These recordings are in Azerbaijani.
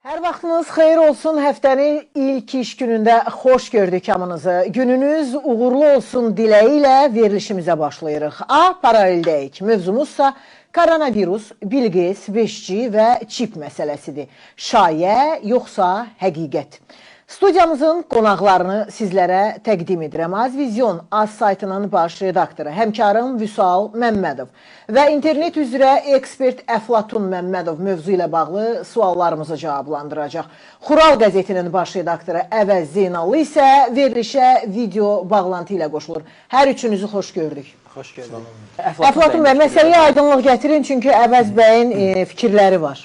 Hər vaxtınız xeyir olsun. Həftənin ilk iş günündə xoş gördük hamınızı. Gününüz uğurlu olsun diləyi ilə verilişimizə başlayırıq. Paraleldəyik. Mövzumuzsa koronavirus, Bilqis, 5G və çip məsələsidir. Şayə yoxsa həqiqət? Studiyamızın qonaqlarını sizlərə təqdim edirəm. Azvizyon Az saytının baş redaktoru, həmkarım Vüsal Məmmədov və internet üzrə ekspert Əflatun Məmmədov mövzu ilə bağlı suallarımızı cavablandıracaq. Xural qəzetinin baş redaktoru Əvəz Zeynallı isə verilişə video bağlantı ilə qoşulur. Hər üçünüzü xoş gördük. Xoş gördük. Əflatun bəy, məsələyə aydınlıq gətirin, çünki Əvəz bəyin fikirləri var.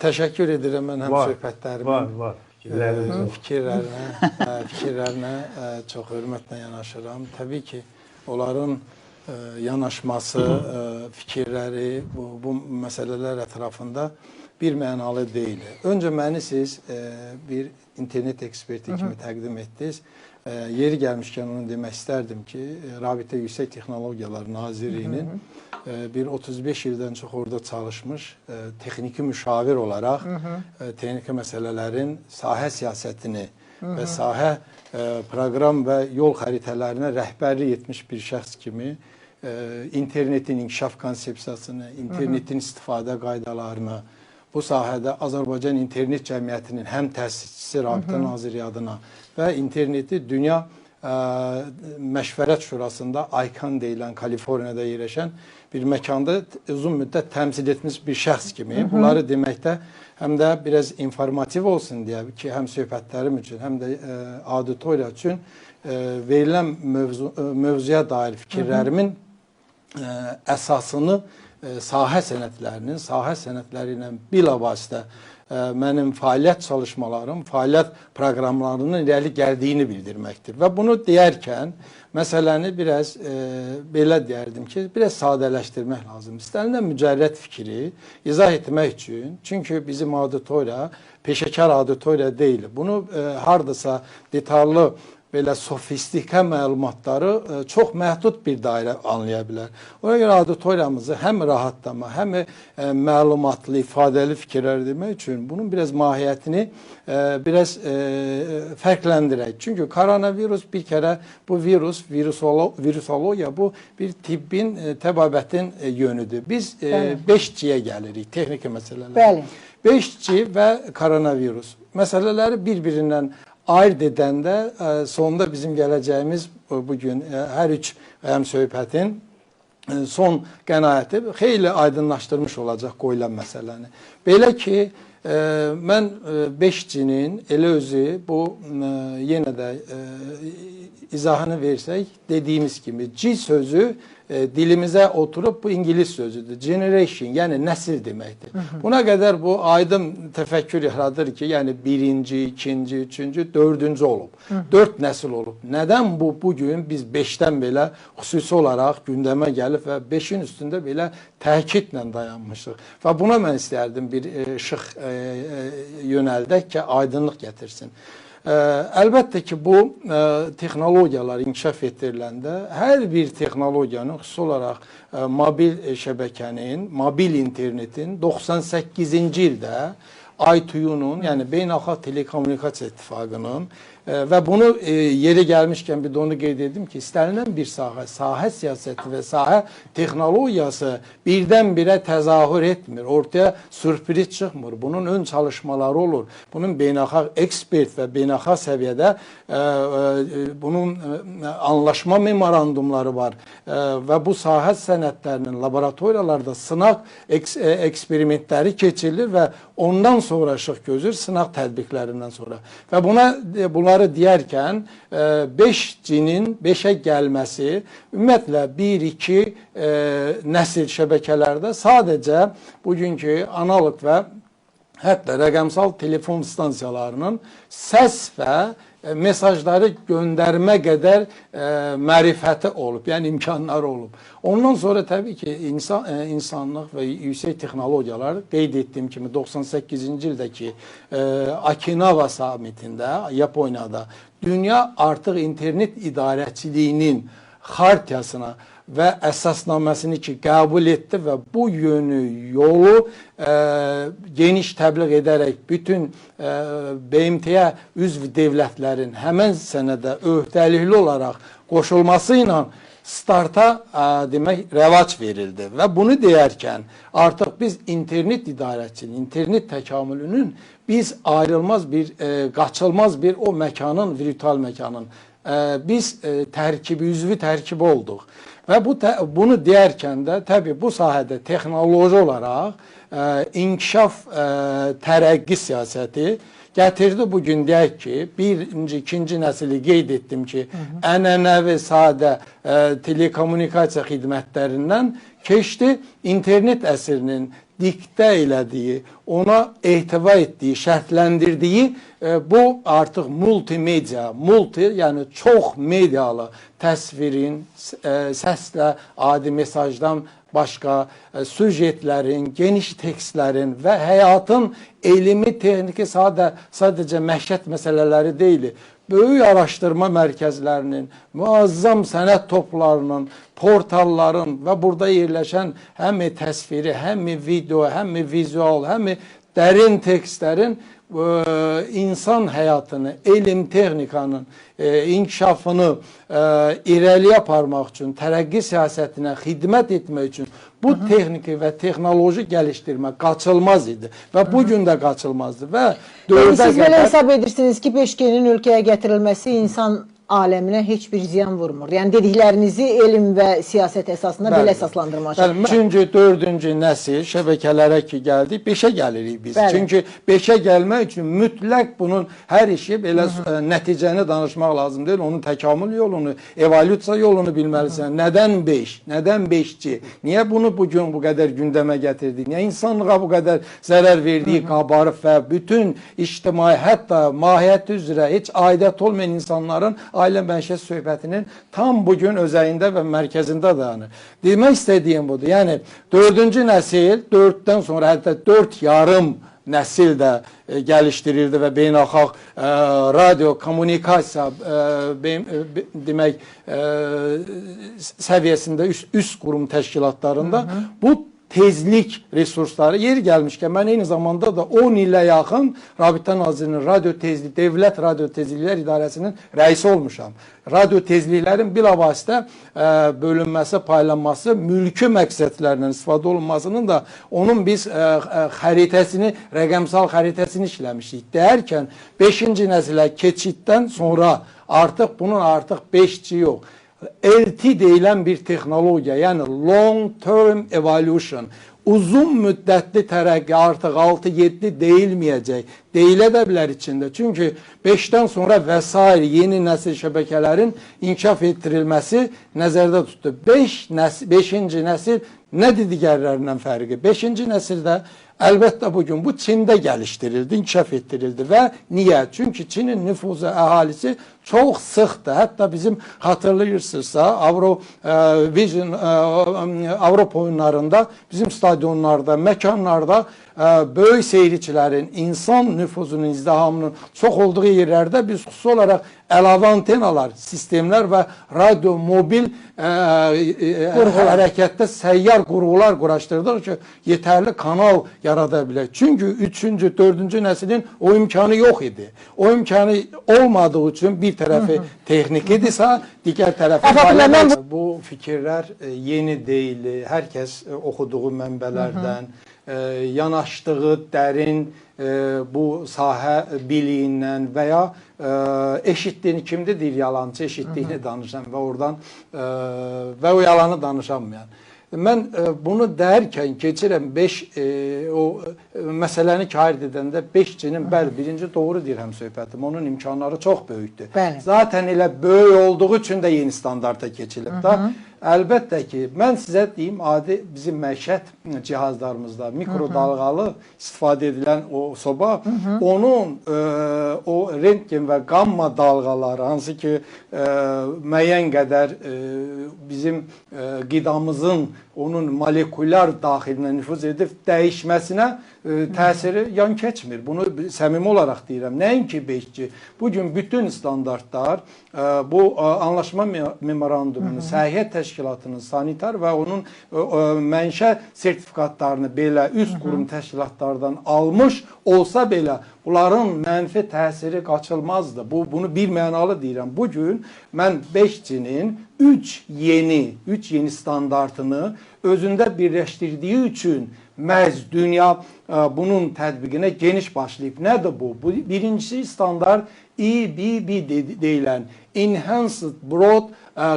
Təşəkkür edirəm mən həm söhbətlərimin. Var. Fikirlərinə çox hörmətlə yanaşıram. Təbii ki, onların yanaşması, fikirləri bu məsələlər ətrafında bir mənalı deyil. Öncə məni siz bir internet eksperti kimi təqdim etdiniz. Yeri gəlmişkən onu demək istərdim ki, Rabitə Yüksək Texnologiyalar Nazirliyinin bir 35 ildən çox orada çalışmış texniki müşavir olaraq texniki məsələlərin sahə siyasətini və sahə proqram və yol xəritələrinə rəhbərlik etmiş bir şəxs kimi internetin inkişaf konsepsiyasını, internetin istifadə qaydalarını, bu sahədə Azərbaycan İnternet Cəmiyyətinin həm təsisçisi Rabitə Nazirliyi adına və interneti Dünya Məşvərət Şurasında ICANN deyilən Kaliforniyada yerləşən bir məkanda uzun müddət təmsil etmiş bir şəxs kimi bunları deməkdə həm də biraz informativ olsun deyə ki, həm söhbətlərim üçün, həm də auditoriya üçün verilən mövzuya dair fikirlərimin əsasını sahə sənədlərinin, sahə sənədləri ilə bilavasitə mənim fəaliyyət çalışmalarım, fəaliyyət proqramlarının irəli gəldiyini bildirməkdir. Və bunu deyərkən məsələni biraz belə deyərdim ki, biraz sadələşdirmək lazım. İstənilən mücərrəd fikri izah etmək üçün, çünki bizim auditoriya peşəkar auditoriya deyil. Bunu hardasa detallı belə sofistikə məlumatları çox məhdud bir dairə anlaya bilər. Ona görə auditoriyamızı həm rahatlama, həm məlumatlı, ifadəli fikirlər demək üçün bunun biraz mahiyyətini biraz fərqləndirək. Çünki koronavirus bir kərə bu virusologiya bu bir tibbin, təbabətin yönüdür. Biz 5G-yə gəlirik, texniki məsələlər. Bəli. 5G və koronavirus məsələləri bir-birindən ayırt edəndə sonunda bizim gələcəyimiz bugün hər üç söhbətin son qənaəti xeyli aydınlaşdırmış olacaq qoyulan məsələni. Belə ki, mən 5G-nin elə özü bu yenə də izahını versək, dediyimiz kimi G sözü dilimizə oturub bu İngilis sözüdür. Generation, yəni nəsil deməkdir. Buna qədər bu aydın təfəkkür yaradır ki, yəni birinci, ikinci, üçüncü, dördüncü olub. 4 nəsil olub. Nədən bu bugün biz 5-dən belə xüsusi olaraq gündəmə gəlib və 5-in üstündə belə təkidlə dayanmışıq. Və buna mən istərdim bir işıq yönəldək ki, aydınlıq gətirsin. Əlbəttə ki, bu texnologiyalar inkişaf etdiriləndə hər bir texnologiyanın xüsusi olaraq mobil şəbəkənin, mobil internetin 98-ci ildə ITU-nun, yəni Beynəlxalq Telekommunikasiya İttifaqının və bunu yeri gəlmişkən bir də onu qeyd edim ki, istənilən bir sahə siyasəti və sahə texnologiyası birdən-birə təzahür etmir, ortaya sürpriz çıxmır, bunun ön çalışmaları olur, bunun beynəlxalq ekspert və beynəlxalq səviyyədə bunun anlaşma memorandumları var və bu sahə sənədlərinin laboratoriyalarda sınaq eksperimentləri keçirilir və ondan sonra işıq gözür, sınaq tədbiqlərindən sonra və bunları deyərkən 5G-nin 5-ə gəlməsi ümumiyyətlə 1-2 nəsil şəbəkələrdə sadəcə bugünkü analog və hətta rəqəmsal telefon stansiyalarının səs və mesajları göndərmə qədər mərifəti olub, yəni imkanları olub. Ondan sonra təbii ki, insanlıq və yüksək texnologiyalar qeyd etdiyim kimi 98-ci ildəki Okinawa samitində, Yaponiyada dünya artıq internet idarəçiliyinin xartiyasına və əsasnaməsini ki qəbul etdi və bu yönü, yolu geniş təbliğ edərək bütün BMT-yə üzv dövlətlərin həmən sənədə öhdəlikli olaraq qoşulması ilə starta demək rəvac verildi və bunu deyərkən artıq biz internet idarəçinin, internet təkamülünün biz ayrılmaz bir, qaçılmaz bir o məkanın, virtual məkanın biz tərkibi, üzvü tərkibi olduq. Və bunu deyərkən də təbii bu sahədə texnoloji olaraq inkişaf tərəqqi siyasəti gətirdi. Bugün deyək ki, birinci, ikinci nəsili qeyd etdim ki, ənənəvi sadə telekommunikasiya xidmətlərindən keçdi internet əsrinin diktə elədiyi, ona ehtiva etdiyi, şərtləndirdiyi bu artıq multimedia, yəni çox medialı təsvirin, səslə, adi mesajdan başqa süjetlərin, geniş tekstlərin və həyatın elmi, texniki sadəcə məişət məsələləri deyil. Böyük araşdırma mərkəzlərinin, müazzam sənət toplarının, portalların və burada yerləşən həm təsviri, həm video, həm vizual, həm dərin tekstlərin insan həyatını, elm texnikanın inkişafını irəliyə aparmaq üçün, tərəqqi siyasətinə xidmət etmək üçün bu texniki və texnoloji gəlişdirmə qaçılmaz idi və bugün də qaçılmazdır. Və siz belə hesab edirsiniz ki, 5G-nin ölkəyə gətirilməsi insan aləminə heç bir ziyan vurmur. Yəni dediklərinizi elm və siyasət əsasında belə əsaslandırmağa çalışır. Üçüncü, dördüncü nəsil şəbəkələrə ki gəldik, 5-ə gəlirik biz. Çünki 5-ə gəlmək üçün mütləq bunun hər işi belə nəticəni danışmaq lazım deyil. Onun təkamül yolunu, evolyusiya yolunu bilməlisən. Nədən 5? Nədən 5G? Niyə bunu bugün bu qədər gündəmə gətirdik? Niyə insanlığa bu qədər zərər verdiyi qabarıb və bütün ictimai, hətta mahiyyəti üzrə heç aidiyyət olmayan insanların ailə məişət söhbətinin tam bugün özəyində və mərkəzində dayanır. Demək istədiyim budur. Yəni, 4-cü nəsil, 4-dən sonra hətta 4 yarım nəsil də gəlişdirildi və beynəlxalq radio, kommunikasiya demək səviyyəsində üst qurum təşkilatlarında bu tezlik resursları yeri gəlmişkən mən eyni zamanda da 10 ilə yaxın Rabitə Nazirinin Dövlət Radio Tezliklər İdarəsinin rəisi olmuşam. Radio tezliklərin bilavasitə bölünməsi, paylanması, mülki məqsədlərlə istifadə olunmasının da onun biz xəritəsini, rəqəmsal xəritəsini işləmişik. Deyərkən 5-ci nəsilə keçiddən sonra artıq bunun artıq 5G yox. LT deyilən bir texnologiya, yəni long term evolution, uzun müddətli tərəqqi artıq 6-7 deyilməyəcək, deyilə də bilər içində. Çünki 5-dən sonra vəsair yeni nəsil şəbəkələrin inkişaf etdirilməsi nəzərdə tutdu. 5-ci nəsil nədir digərlərindən fərqi? 5-ci nəsildə əlbəttə bugün bu Çində gəlişdirildi, inkişaf etdirildi və niyə? Çünki Çinin nüfuzu, əhalisi çox sıxdır. Hətta bizim xatırlayırsınızsa Avropa oyunlarında, bizim stadionlarda, məkanlarda böyük seyircilərin, insan nüfuzunun, izdihamının çox olduğu yerlərdə biz xüsusi olaraq əlavə antenalar, sistemlər və radio, mobil hərəkətdə səyyar qurğular quraşdırdıq ki, yetərli kanal yarada bilək. Çünki 3-cü, 4-cü nəslin o imkanı yox idi. O imkanı olmadığı üçün bir tərəfi texnikidirsə, digər tərəfi bu fikirlər yeni deyil. Hər kəs oxuduğu mənbələrdən, yanaşdığı dərin bu sahə biliyindən və ya eşitdiyini, kimdə deyir yalancı, eşitdiyini danışan və oradan və o yalanı danışanmayan. Mən bunu dərkən keçirəm o məsələni kayırt edəndə 5G-nin bəli, birinci doğru deyirəm söhbətim, onun imkanları çox böyükdür. Zaten elə böyük olduğu üçün də yeni standarta keçilib da. Əlbəttə ki, mən sizə deyim, adi bizim məişət cihazlarımızda mikrodalğalı istifadə edilən o soba, onun o rentgen və qamma dalğaları, hansı ki müəyyən qədər bizim qidamızın onun molekulyar daxilinə nüfuz edib dəyişməsinə təsiri yan keçmir. Bunu səmimi olaraq deyirəm. Nəinki 5G. Bugün bütün standartlar bu anlaşma memorandumunun, Səhiyyət Təşkilatının sanitar və onun mənşə sertifikatlarını belə üst qurum təşkilatlardan almış olsa belə bunların mənfi təsiri qaçılmazdı. Bunu bir mənalı deyirəm. Bugün mən 5G-nin 3 yeni standartını özündə birləşdirdiyi üçün məhz dünya bunun tətbiqinə geniş başlayıb. Nədir bu? Birincisi standart EBB deyilən Enhanced Broad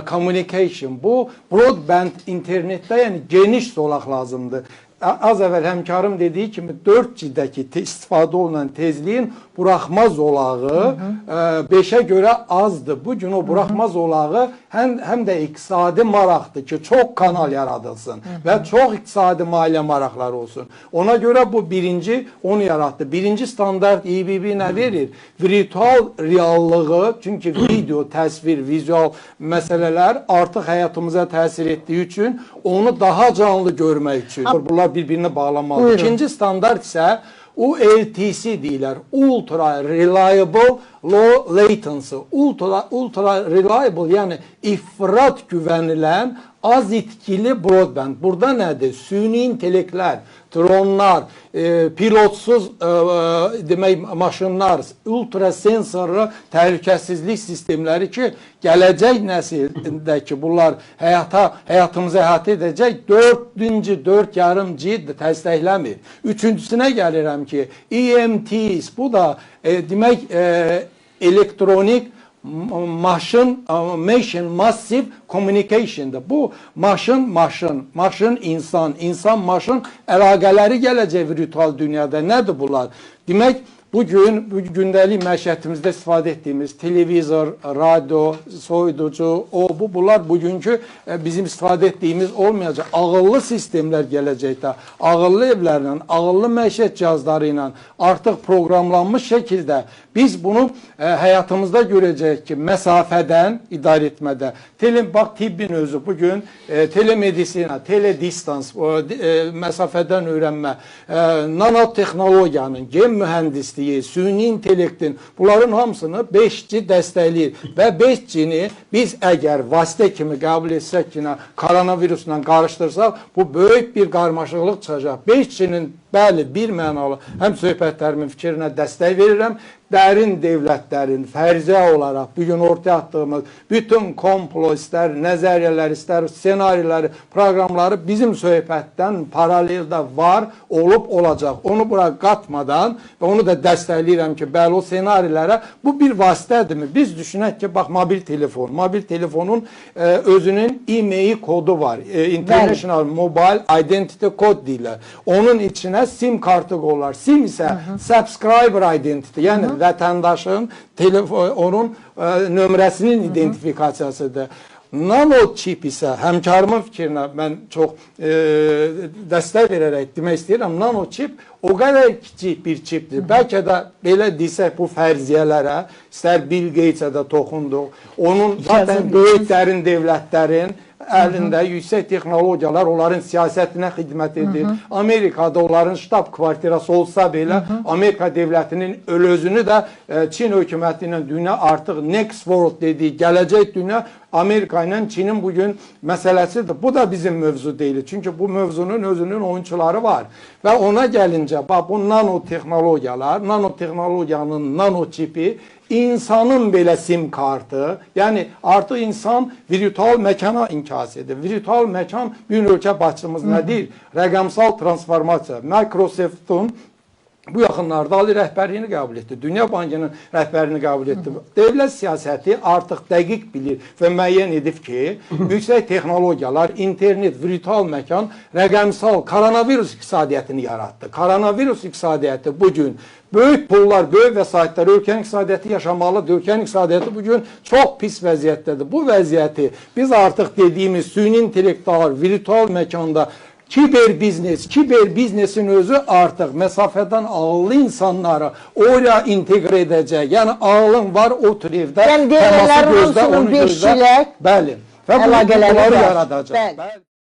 Communication. Bu broadband internetdə yəni geniş zolaq lazımdır. Az əvvəl həmkarım dediyi kimi 4G-dəki istifadə olunan tezliyin buraxma zolağı 5-ə görə azdır. Bugün o buraxma zolağı həm də iqtisadi maraqdır ki, çox kanal yaradılsın və çox iqtisadi maliyyə maraqları olsun. Ona görə bu birinci onu yaratdı. Birinci standart EBB nə verir? Virtual reallığı, çünki video, təsvir, vizual məsələlər artıq həyatımıza təsir etdiyi üçün onu daha canlı görmək üçün bunlar bir-birinə bağlamalıdır. İkinci standart isə ULTC deyilər. Ultra Reliable Low Latency. Ultra Reliable, yəni ifrat güvənilən az itkili broadband. Burada nədir? Süni intellektlər, dronlar, pilotsuz demək maşınlar, ultra sensorlu təhlükəsizlik sistemləri ki, gələcək nəsildəki bunlar həyatımızı əhatə edəcək 4,5G təsdiqləmir. Üçüncüsünə gəlirəm ki, EMTs, bu da demək elektronik Machine Massive Communication'dır. Bu maşın insan, insan-maşın əlaqələri gələcək virtual dünyada. Nədir bunlar? Demək, bugün gündəlik məişətimizdə istifadə etdiyimiz televizor, radio, soyuducu, bunlar bugünkü bizim istifadə etdiyimiz olmayacaq. Ağıllı sistemlər gələcəkdə, ağıllı evlərlə, ağıllı məişət cihazları ilə artıq proqramlanmış şəkildə biz bunu həyatımızda görəcəyik ki, məsafədən idarə etmədə. Bax, tibbin özü bugün telemedisina, teledistans, məsafədən öyrənmə, nanotexnologiyanın, gen mühəndisliyi, süni intellektin, bunların hamısını 5G dəstəkləyir və 5G-ni biz əgər vasitə kimi qəbul etsək ki, koronavirusla qarışdırsaq, bu böyük bir qarmaşıqlıq çıxacaq. 5G-nin bəli, bir mənalı həm söhbətlərimin fikrinə dəstək verirəm, dərin devlətlərin fərziyyə olaraq bugün ortaya atdığımız bütün komplo istər, nəzəriyyələr istər, senariləri, proqramları bizim söhbətdən paraleldə var, olacaq. Onu bura qatmadan və onu da dəstəkləyirəm ki, bəli, o senarilərə bu bir vasitədirmi? Biz düşünək ki, bax, mobil telefonun özünün IMEI kodu var. International Mobile Identity Code deyirlər. Onun içinə SIM kartı qoyurlar. SIM isə Subscriber Identity, yəni vətəndaşın onun nömrəsinin identifikasiyasıdır. Nanochip isə həmkarımın fikrinə mən çox dəstək verərək demək istəyirəm. Nanochip o qədər kiçik bir çipdir. Bəlkə də belə desək bu fərziyyələrə, istər Bill Gates'ə də toxunduq. Onun zaten böyük dərin devlətlərin əlində yüksək texnologiyalar onların siyasətinə xidmət edir. Amerikada onların ştab kvartirası olsa belə Amerika devlətinin özünü də Çin hökuməti ilə dünya artıq next world dediyi gələcək dünya Amerika ilə Çinin bugün məsələsidir. Bu da bizim mövzu deyil. Çünki bu mövzunun özünün oyunçuları var. Və ona gəlincə, bu nanotexnologiyalar, nanotexnologiyanın nanoçipi, insanın belə sim kartı, yəni artıq insan virtual məkana inkas edir. Virtual məkan bir ölkə başçımız nədir? Rəqəmsal transformasiya. Microsoft'un bu yaxınlarda ali rəhbərliyini qəbul etdi. Dünya Bankının rəhbərini qəbul etdi. Dövlət siyasəti artıq dəqiq bilir və müəyyən edib ki, yüksək texnologiyalar, internet, virtual məkan, rəqəmsal koronavirus iqtisadiyyatını yaratdı. Koronavirus iqtisadiyyatı bugün böyük pullar, böyük vəsaitlər, ölkənin iqtisadiyyatı yaşamalıdır. Ölkənin iqtisadiyyatı bugün çox pis vəziyyətdədir. Bu vəziyyəti biz artıq dediyimiz süni intellektual, virtual məkanda kiber biznesin özü artıq məsafədən ağıllı insanları oraya inteqre edəcək. Yəni ağlın var, otur evdə, yəni, təması gözdə, onu gözdə. Bəli. Və bunları yaradacaq.